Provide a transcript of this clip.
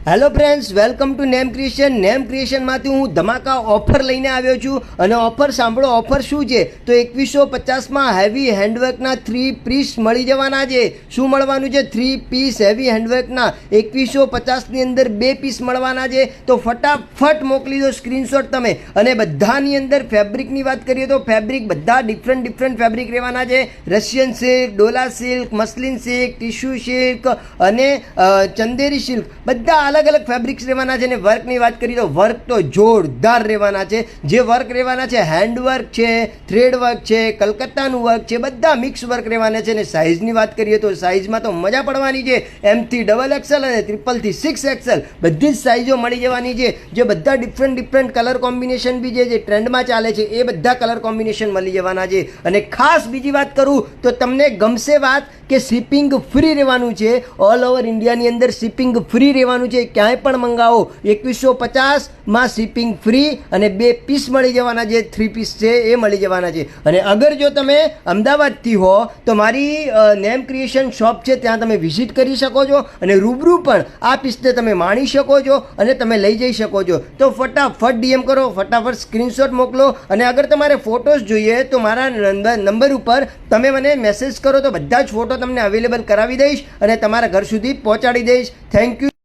Hello friends, welcome to name creation. Name ક્રિએશનમાંથી હું ધમાકા ઓફર લઈને આવ્યો છું. અને ઓફર સાંભળો, ઓફર શું છે તો 2150માં હેવી હેન્ડવર્કના 3 પીસ મળી જવાના છે. શું મળવાનું છે? 3 પીસ હેવી હેન્ડવર્કના 2150ની અંદર 2 પીસ મળવાના છે. તો ફટાફટ મોકલી દો સ્ક્રીનશોટ તમે. અને બધાની અંદર ફેબ્રિકની વાત કરીએ તો ફેબ્રિક બધા ડિફરન્ટ ફેબ્રિક રહેવાના છે. Russian silk, Dola silk, muslin silk, tissue silk અને ચંદેરી સિલ્ક, બધા અલગ અલગ ફેબ્રિક્સ રહેવાના છે. અને વર્કની વાત કરીએ તો વર્ક તો જોરદાર રહેવાના છે. જે વર્ક રહેવાના છે, હેન્ડવર્ક છે, થ્રેડ વર્ક છે, કલકત્તાનું વર્ક છે, બધા મિક્સ વર્ક રહેવાના છે. અને સાઇઝની વાત કરીએ તો સાઇઝમાં તો મજા પડવાની છે. M થી XXL અને 3 થી 6XL બધી જ સાઇઝો મળી જવાની છે. જે બધા ડિફરન્ટ કલર કોમ્બિનેશન બી જે ટ્રેન્ડમાં ચાલે છે એ બધા કલર કોમ્બિનેશન મળી જવાના છે. અને ખાસ બીજી વાત કરું તો તમને ગમશે વાત કે શિપિંગ ફ્રી રહેવાનું છે. ઓલ ઓવર ઇન્ડિયાની અંદર શિપિંગ ફ્રી રહેવાનું છે. ક્યાંય પણ મંગાવો 2150માં શિપિંગ ફ્રી અને 2 પીસ મળી જવાના છે. 3 પીસ છે એ મળી જવાના છે. અને અગર જો તમે અમદાવાદથી હો તો મારી નેમ ક્રિએશન શોપ છે, ત્યાં તમે વિઝિટ કરી શકો છો. અને રૂબરૂ પણ આ પીસને તમે માણી શકો છો અને તમે લઈ જઈ શકો છો. તો ફટાફટ DM કરો, ફટાફટ સ્ક્રીનશોટ મોકલો. અને અગર તમારે ફોટોસ જોઈએ તો મારા નંબર ઉપર તમે મને મેસેજ કરો તો બધા જ ફોટો તમને અવેલેબલ કરાવી દઈશ અને તમારા ઘર સુધી પહોંચાડી દઈશ. Thank you.